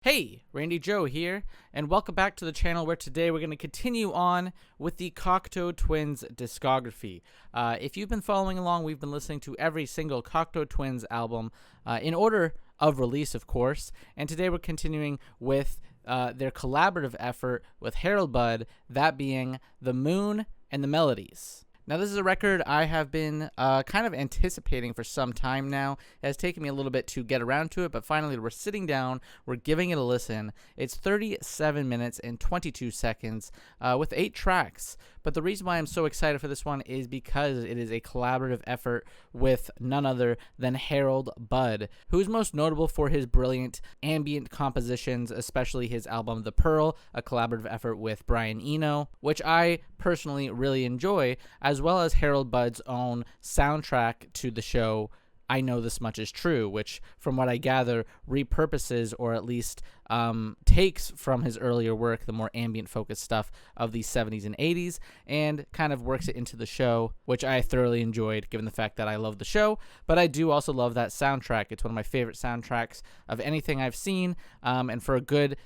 Hey, Randy Joe here, and welcome back to the channel where today we're going to continue on with the Cocteau Twins discography. If you've been following along, we've been listening to every single Cocteau Twins album in order of release, of course, and today we're continuing with their collaborative effort with Harold Budd, that being The Moon and the Melodies. Now, this is a record I have been kind of anticipating for some time now. It has taken me a little bit to get around to it, but finally we're sitting down, we're giving it a listen. It's 37 minutes and 22 seconds with 8 tracks. But the reason why I'm so excited for this one is because it is a collaborative effort with none other than Harold Budd, who's most notable for his brilliant ambient compositions, especially his album The Pearl, a collaborative effort with Brian Eno, which I personally really enjoy, as well as Harold Budd's own soundtrack to the show I Know This Much Is True, which, from what I gather, repurposes or at least takes from his earlier work, the more ambient-focused stuff of the 70s and 80s, and kind of works it into the show, which I thoroughly enjoyed, given the fact that I love the show, but I do also love that soundtrack. It's one of my favorite soundtracks of anything I've seen, and for a good,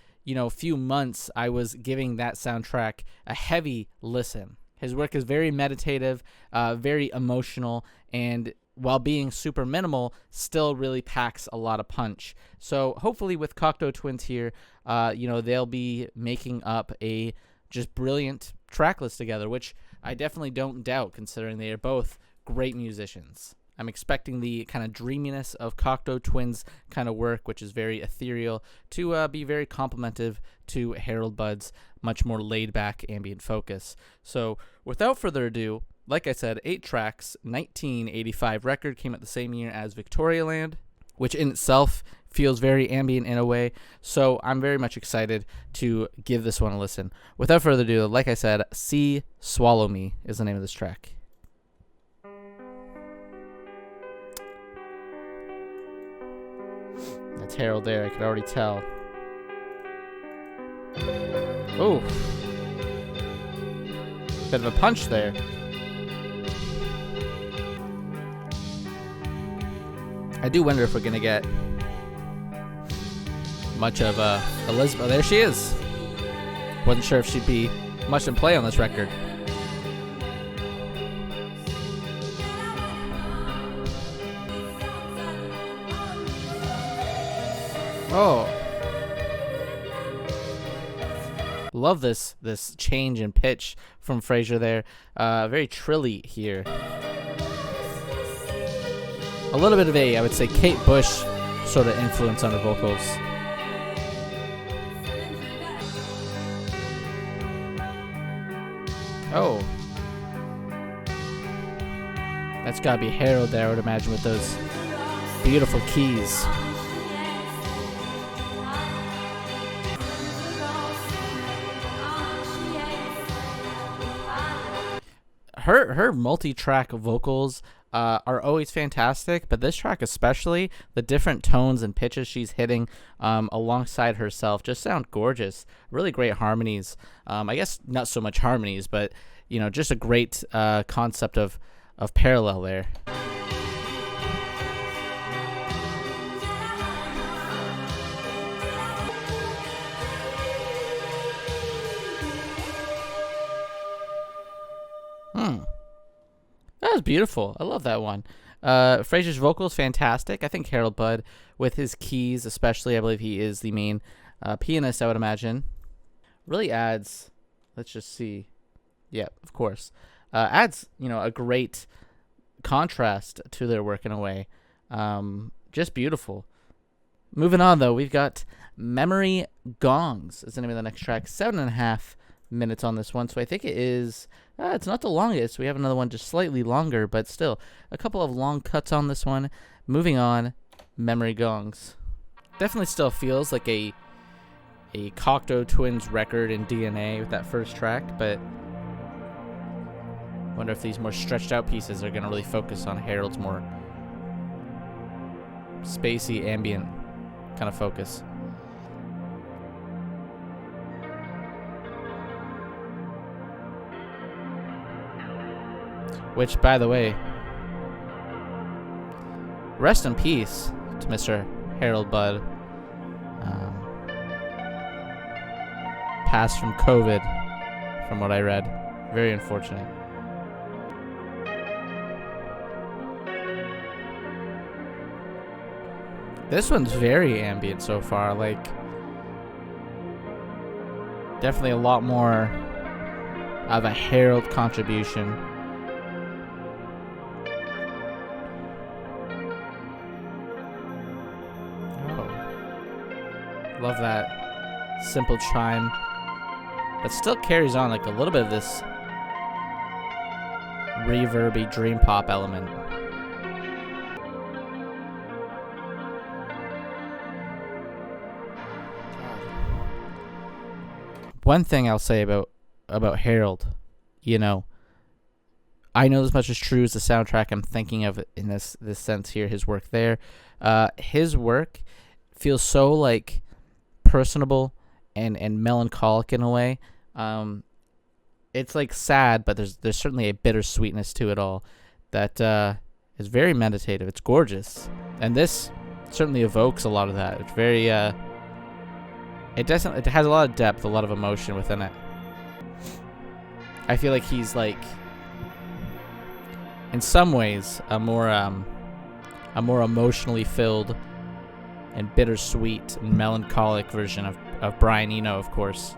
few months, I was giving that soundtrack a heavy listen. His work is very meditative, very emotional, and while being super minimal, still really packs a lot of punch. So hopefully with Cocteau Twins here, they'll be making up a just brilliant track list together, which I definitely don't doubt, considering they are both great musicians. I'm expecting the kind of dreaminess of Cocteau Twins kind of work, which is very ethereal, to be very complementary to Harold Budd's much more laid-back ambient focus. So without further ado, like I said, 8 tracks, 1985 record, came out the same year as Victorialand, which in itself feels very ambient in a way, so I'm very much excited to give this one a listen. Without further ado, like I said, See Swallow Me is the name of this track. That's Harold there, I could already tell. Oh, bit of a punch there. I do wonder if we're going to get much of Elizabeth. There she is. Wasn't sure if she'd be much in play on this record. Oh. Love this change in pitch from Fraser there. Very trilly here. A little bit of I would say, Kate Bush sort of influence on her vocals. Oh. That's gotta be Harold there, I would imagine, with those beautiful keys. Her multi-track vocals are always fantastic, but this track especially, the different tones and pitches she's hitting alongside herself just sound gorgeous. Really great harmonies. I guess not so much harmonies, but just a great concept of parallel there. That was beautiful. I love that one. Fraser's vocals, fantastic. I think Harold Budd, with his keys especially, I believe he is the main pianist, I would imagine, really adds, let's just see. Yeah, of course. Adds, a great contrast to their work in a way. Just beautiful. Moving on, though, we've got Memory Gongs is the name of the next track. 7.5 minutes on this one, so I think it is it's not the longest. We have another one just slightly longer, but still a couple of long cuts on this one. Moving on, Memory Gongs definitely still feels like a Cocteau Twins record in DNA with that first track, but I wonder if these more stretched out pieces are going to really focus on Harold's more spacey ambient kind of focus. Which, by the way, rest in peace to Mr. Harold Budd. passed from COVID, from what I read. Very unfortunate. This one's very ambient so far, like definitely a lot more of a Harold contribution. Oh. Love that simple chime. But still carries on like a little bit of this reverby dream pop element. One thing I'll say about Harold, you know, I know this much is true as the soundtrack I'm thinking of in this sense here, his work there. His work feels so like personable and melancholic in a way. It's like sad, but there's certainly a bittersweetness to it all that is very meditative. It's gorgeous, and this certainly evokes a lot of that. It's very it has a lot of depth, a lot of emotion within it. I feel like he's like, in some ways, a more emotionally filled and bittersweet and melancholic version of Brian Eno, of course.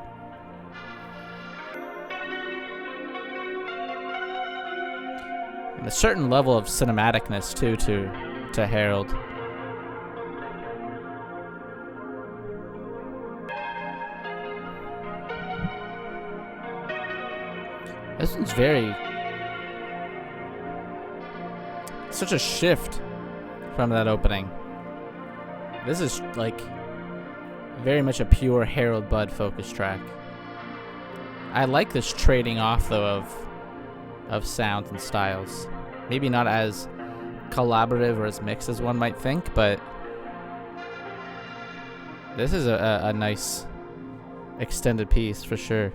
And a certain level of cinematicness too to Harold. This one's such a shift from that opening. This is like very much a pure Harold Budd focus track. I like this trading off though of sounds and styles. Maybe not as collaborative or as mixed as one might think, but this is a nice extended piece for sure.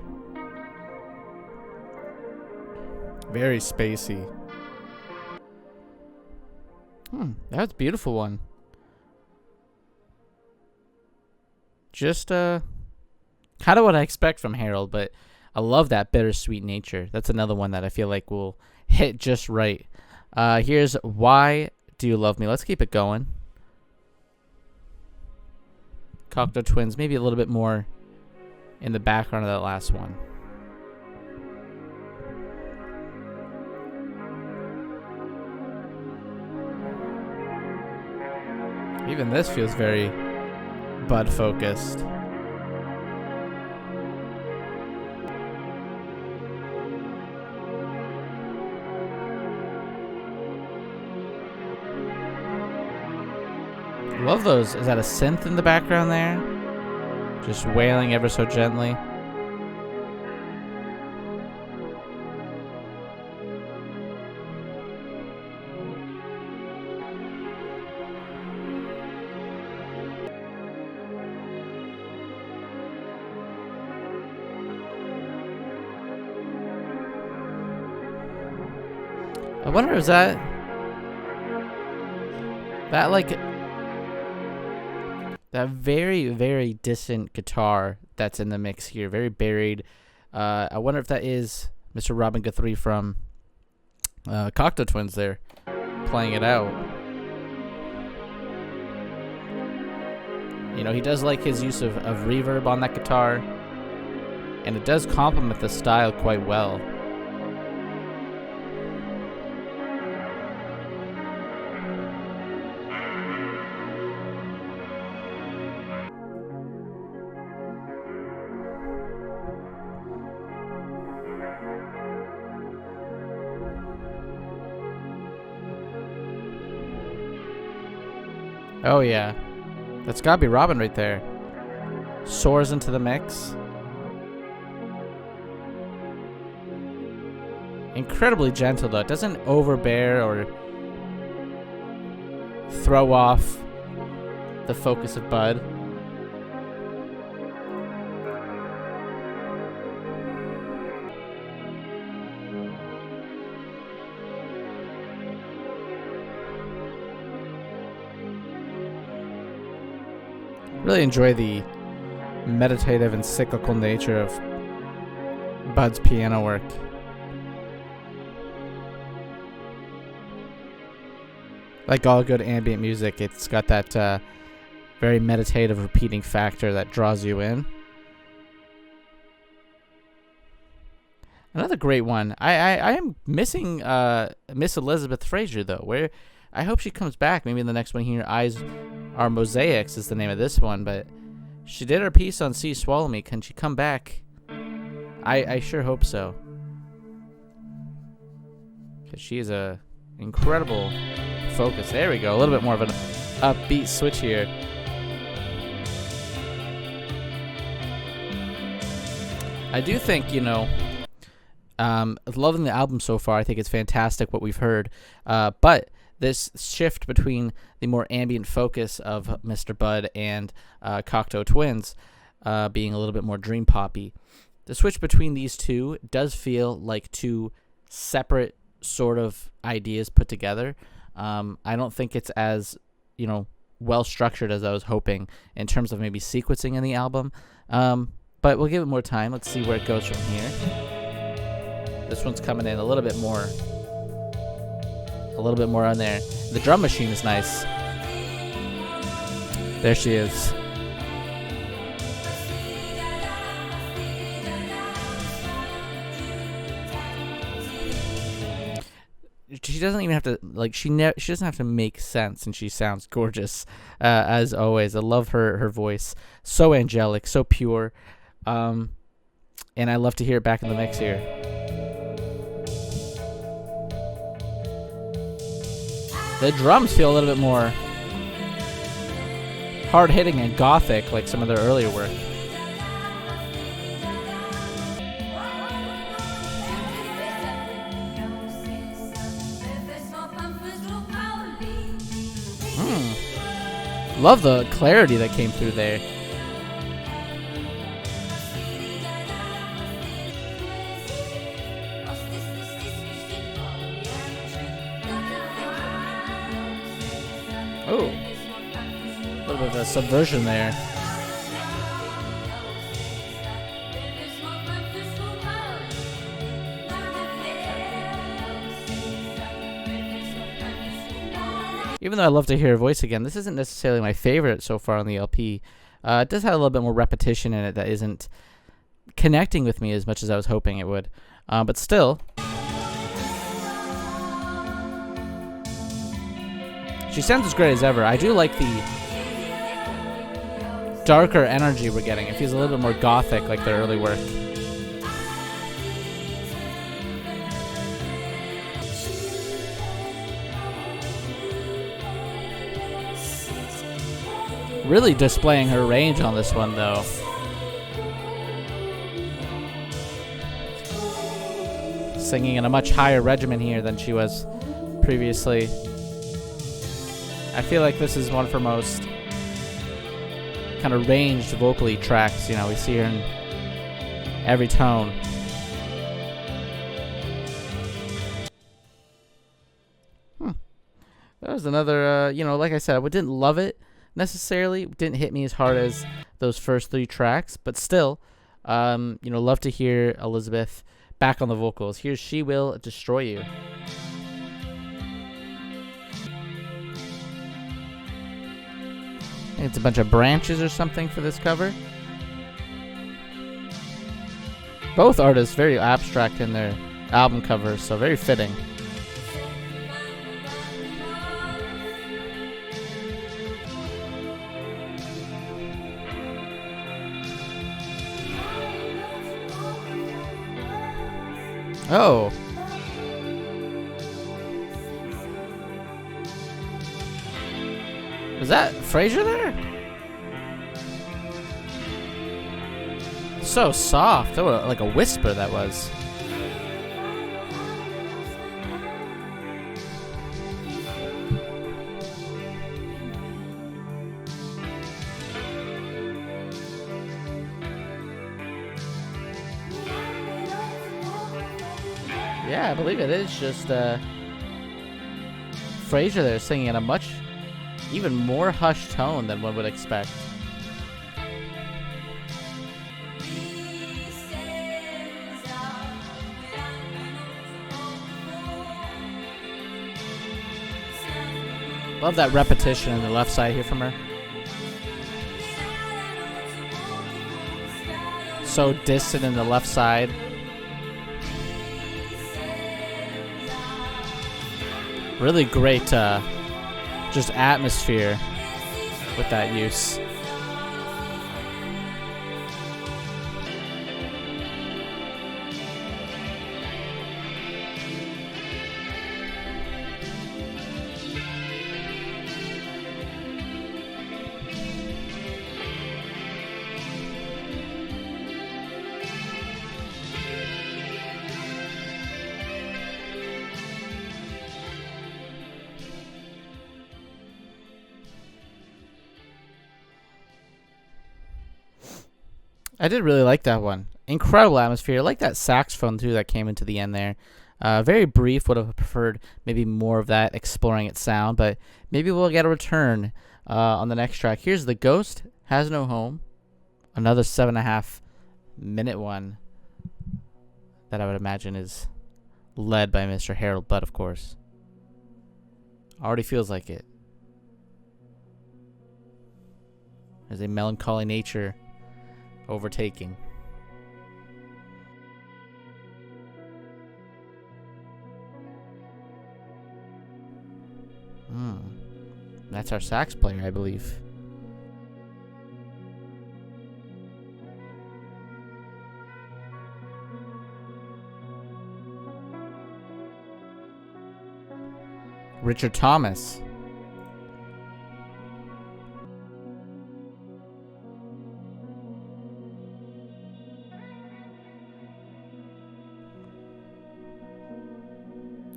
Very spacey. That was a beautiful one. Just kind of what I expect from Harold, but I love that bittersweet nature. That's another one that I feel like will hit just right. Here's Why Do You Love Me? Let's keep it going. Cocteau Twins, maybe a little bit more in the background of that last one. Even this feels very Budd focused. Love those. Is that a synth in the background there? Just wailing ever so gently. I wonder, is that like that very, very distant guitar that's in the mix here, very buried. I wonder if that is Mr. Robin Guthrie from Cocteau Twins there, playing it out. You know, he does like his use of reverb on that guitar, and it does complement the style quite well. Oh yeah, that's gotta be Robin right there. Soars into the mix. Incredibly gentle though. It doesn't overbear or throw off the focus of Budd. Really enjoy the meditative and cyclical nature of Bud's piano work. Like all good ambient music, it's got that very meditative repeating factor that draws you in. Another great one. I am missing Miss Elizabeth Fraser though. Where I hope she comes back. Maybe in the next one here. Eyes Are Mosaics is the name of this one, but she did her piece on See Swallow Me. Can she come back? I sure hope so. Because she is a incredible focus. There we go. A little bit more of an upbeat switch here. I do think, loving the album so far. I think it's fantastic what we've heard. But this shift between the more ambient focus of Mr. Bud and Cocteau Twins being a little bit more dream poppy, the switch between these two does feel like two separate sort of ideas put together. I don't think it's as, well structured as I was hoping in terms of maybe sequencing in the album. But we'll give it more time. Let's see where it goes from here. This one's coming in a little bit more on there. The drum machine is nice. There she is. She doesn't even have to she doesn't have to make sense, and she sounds gorgeous as always. I love her voice, so angelic, so pure, and I love to hear it back in the mix here. The drums feel a little bit more hard-hitting and gothic, like some of their earlier work. Love the clarity that came through there. Oh, a little bit of a subversion there. Even though I love to hear her voice again, this isn't necessarily my favorite so far on the LP. It does have a little bit more repetition in it that isn't connecting with me as much as I was hoping it would. But still, she sounds as great as ever. I do like the darker energy we're getting. It feels a little bit more gothic, like their early work. Really displaying her range on this one, though. Singing in a much higher regimen here than she was previously. I feel like this is one of her most kind of ranged vocally tracks. We see her in every tone. That was another, like I said, I didn't love it necessarily. It didn't hit me as hard as those first three tracks, but still, love to hear Elizabeth back on the vocals. Here's She Will Destroy You. I think it's a bunch of branches or something for this cover. Both artists very abstract in their album covers, so very fitting. Oh. Was that Fraser there? So soft. Oh, like a whisper that was. Yeah, I believe it is just Fraser there singing in a much even more hushed tone than one would expect. Love that repetition on the left side here from her. So distant in the left side. Really great just atmosphere with that use. I did really like that one. Incredible atmosphere. I like that saxophone too that came into the end there. Very brief. Would have preferred maybe more of that exploring its sound, but maybe we'll get a return on the next track. Here's The Ghost Has No Home. Another 7.5 minute one that I would imagine is led by Mr. Harold Budd, of course. Already feels like it. There's a melancholy nature overtaking. That's our sax player, I believe. Richard Thomas.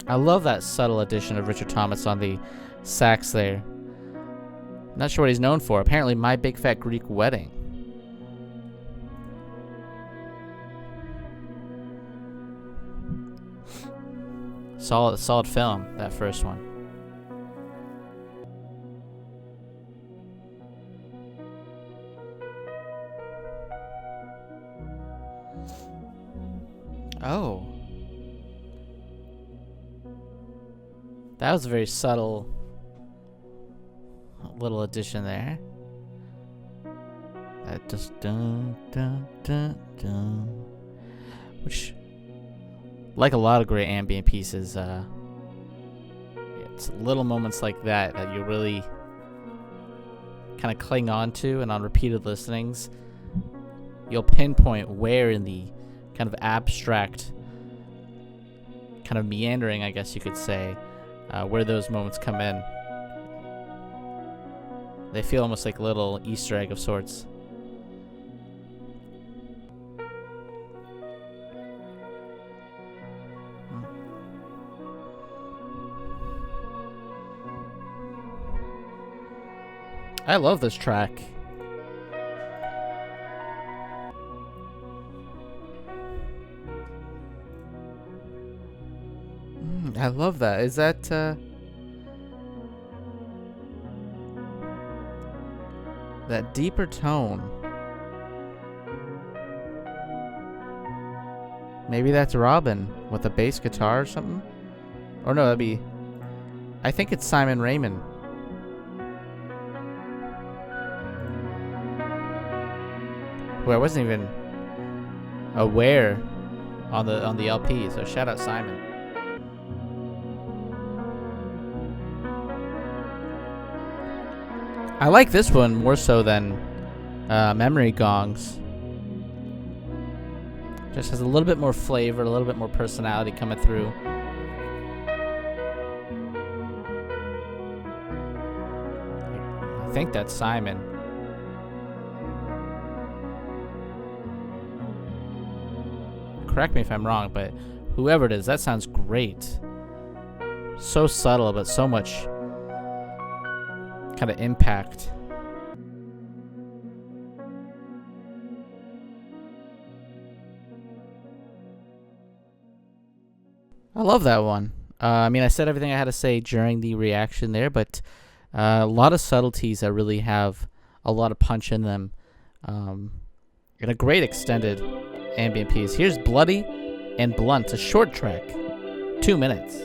I love that subtle addition of Richard Thomas on the sax there. Not sure what he's known for. Apparently, My Big Fat Greek Wedding. Solid film, that first one. Oh. That was a very subtle little addition there. That just dun dun dun dun. Which, like a lot of great ambient pieces, it's little moments like that that you really kind of cling on to, and on repeated listenings, you'll pinpoint where in the kind of abstract, kind of meandering, I guess you could say, where those moments come in. They feel almost like a little Easter egg of sorts. I love this track. I love that. Is that that deeper tone? Maybe that's Robin with a bass guitar or something? Or no, that'd be... I think it's Simon Raymond. Who I wasn't even aware on the LP, so shout out Simon. I like this one more so than Memory Gongs. Just has a little bit more flavor, a little bit more personality coming through. I think that's Simon. Correct me if I'm wrong, but whoever it is, that sounds great. So subtle, but so much kind of impact. I love that one. I mean, I said everything I had to say during the reaction there, but a lot of subtleties that really have a lot of punch in them. And a great extended ambient piece. Here's Bloody and Blunt, a short track, 2 minutes.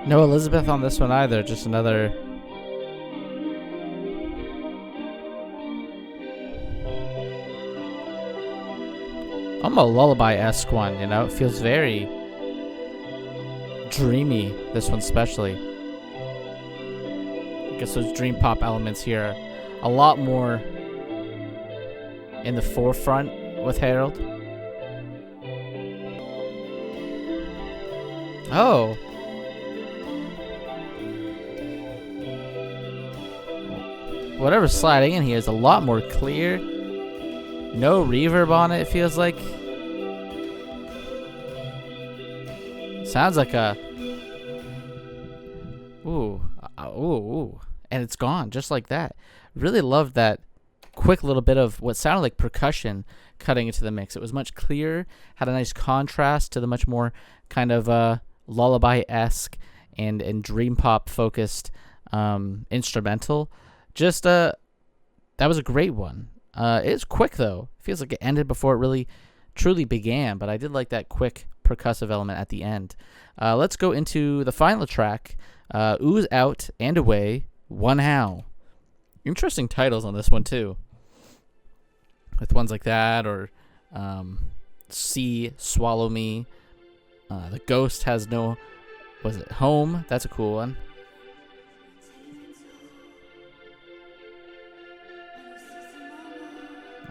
No Elizabeth on this one either, just another... almost lullaby-esque one, you know? It feels very dreamy, this one especially. I guess those dream pop elements here are a lot more in the forefront with Harold. Oh. Whatever's sliding in here is a lot more clear. No reverb on it, it feels like. Sounds like a... Ooh. Ooh. And it's gone, just like that. Really loved that quick little bit of what sounded like percussion cutting into the mix. It was much clearer, had a nice contrast to the much more kind of lullaby-esque and dream pop focused instrumental. Just that was a great one. It's quick though. Feels like it ended before it really truly began, but I did like that quick percussive element at the end. Let's go into the final track, Ooze Out and Away, One How. Interesting titles on this one too, with ones like that, or Sea, Swallow Me. The Ghost has no... was it Home? That's a cool one.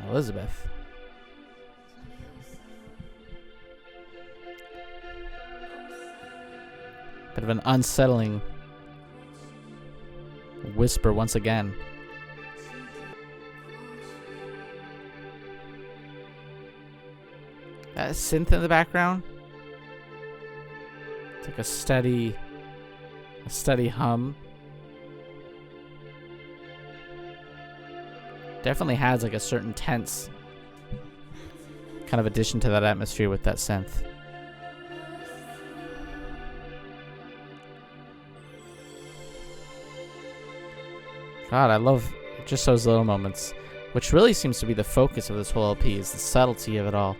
Elizabeth. Bit of an unsettling whisper once again. That synth in the background. It's like a steady hum. Definitely has like a certain tense kind of addition to that atmosphere with that synth. God, I love just those little moments, which really seems to be the focus of this whole LP, is the subtlety of it all.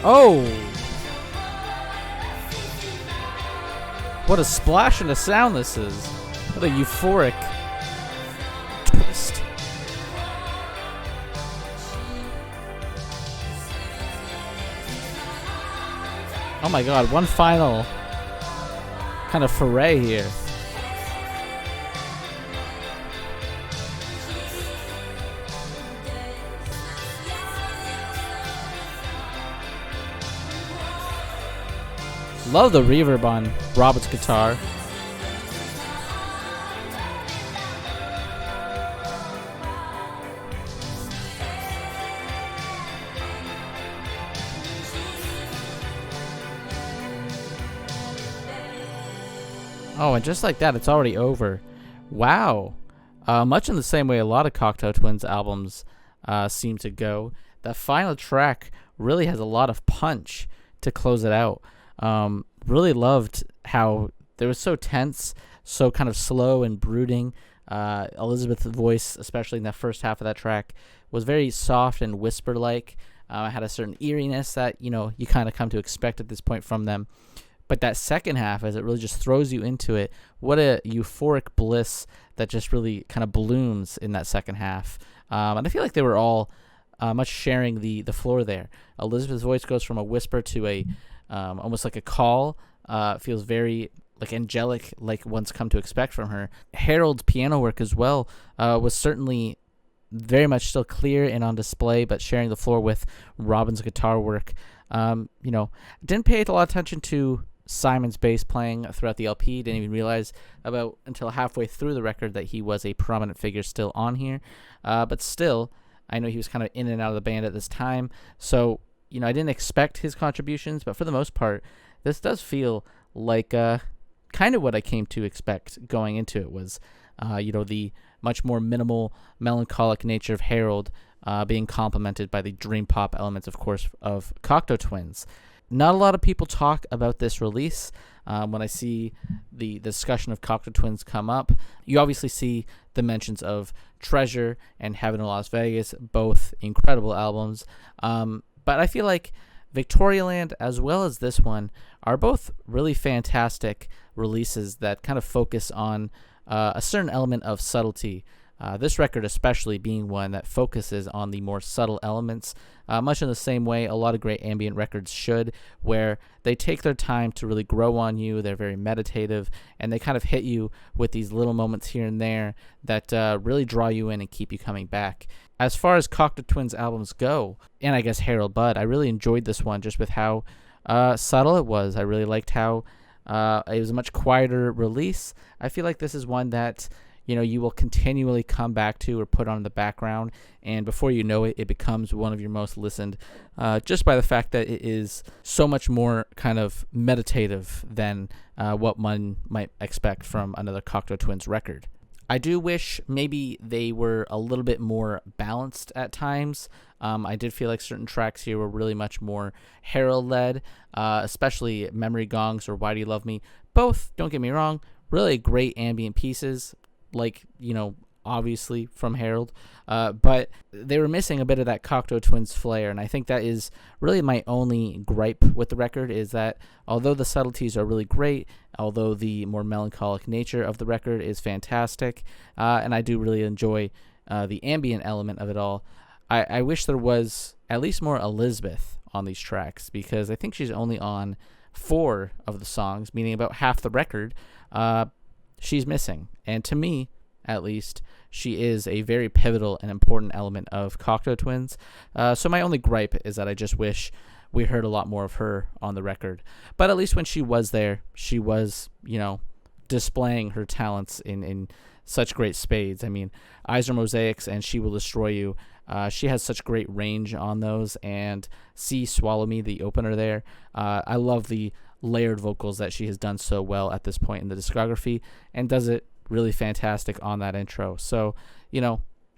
Oh! What a splash and a sound this is. What a euphoric twist. Oh my god, one final kind of foray here. Love the reverb on Robin's guitar. Oh, and just like that, it's already over. Wow. Much in the same way a lot of Cocteau Twins albums seem to go. That final track really has a lot of punch to close it out. Really loved how they were so tense, so kind of slow and brooding. Elizabeth's voice, especially in that first half of that track, was very soft and whisper-like. Had a certain eeriness that, you know, you kind of come to expect at this point from them. But that second half, as it really just throws you into it, what a euphoric bliss that just really kind of blooms in that second half. And I feel like they were all much sharing the floor there. Elizabeth's voice goes from a whisper to a almost like a call. Feels very like angelic, like one's come to expect from her. Harold's piano work as well was certainly very much still clear and on display, but sharing the floor with Robin's guitar work. You know, didn't pay a lot of attention to Simon's bass playing throughout the LP. Didn't even realize about until halfway through the record that he was a prominent figure still on here. But still, I know he was kind of in and out of the band at this time. So, you know, I didn't expect his contributions, but for the most part, this does feel like kind of what I came to expect going into it was, you know, the much more minimal, melancholic nature of Harold being complemented by the dream pop elements, of course, of Cocteau Twins. Not a lot of people talk about this release. When I see the discussion of Cocteau Twins come up, you obviously see the mentions of Treasure and Heaven in Las Vegas, both incredible albums. But I feel like Victorialand as well as this one are both really fantastic releases that kind of focus on a certain element of subtlety. This record especially being one that focuses on the more subtle elements, much in the same way a lot of great ambient records should, where they take their time to really grow on you. They're very meditative, and they kind of hit you with these little moments here and there that really draw you in and keep you coming back. As far as Cocteau Twins albums go, and I guess Harold Budd, I really enjoyed this one just with how subtle it was. I really liked how it was a much quieter release. I feel like this is one that you will continually come back to or put on in the background, and before you know it, it becomes one of your most listened, just by the fact that it is so much more kind of meditative than what one might expect from another Cocteau Twins record. I do wish maybe they were a little bit more balanced at times. I did feel like certain tracks here were really much more Harold-led, especially Memory Gongs or Why Do You Love Me. Both, don't get me wrong, really great ambient pieces, like, obviously from Harold, but they were missing a bit of that Cocteau Twins flair, and I think that is really my only gripe with the record, is that although the subtleties are really great, although the more melancholic nature of the record is fantastic, and I do really enjoy the ambient element of it all, I wish there was at least more Elizabeth on these tracks, because I think she's only on 4 of the songs, meaning about half the record. She's missing, and to me, at least, she is a very pivotal and important element of Cocteau Twins. So my only gripe is that I just wish we heard a lot more of her on the record. But at least when she was there, she was, displaying her talents in such great spades. I mean, Eyes Are Mosaics and She Will Destroy You. She has such great range on those, and See Swallow Me, the opener there. I love the layered vocals that she has done so well at this point in the discography, and does it really fantastic on that intro. So,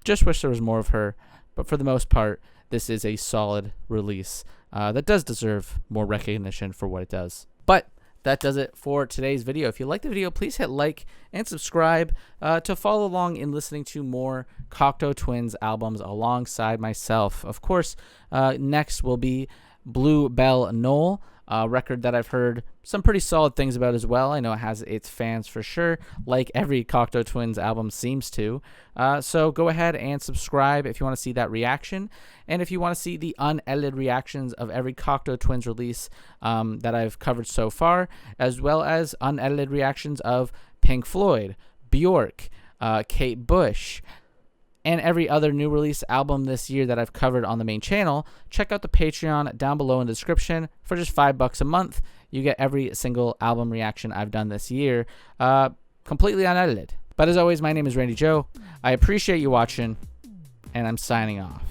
just wish there was more of her, but for the most part, this is a solid release that does deserve more recognition for what it does. But that does it for today's video. If you liked the video, please hit like and subscribe to follow along in listening to more Cocteau Twins albums alongside myself. Of course, next will be Blue Bell Knoll, a record that I've heard some pretty solid things about as well. I know it has its fans for sure, like every Cocteau Twins album seems to. So go ahead and subscribe if you want to see that reaction. And if you want to see the unedited reactions of every Cocteau Twins release that I've covered so far, as well as unedited reactions of Pink Floyd, Bjork, Kate Bush, and every other new release album this year that I've covered on the main channel, check out the Patreon down below in the description. For just $5 a month, you get every single album reaction I've done this year, completely unedited. But as always, my name is Randy Joe. I appreciate you watching, and I'm signing off.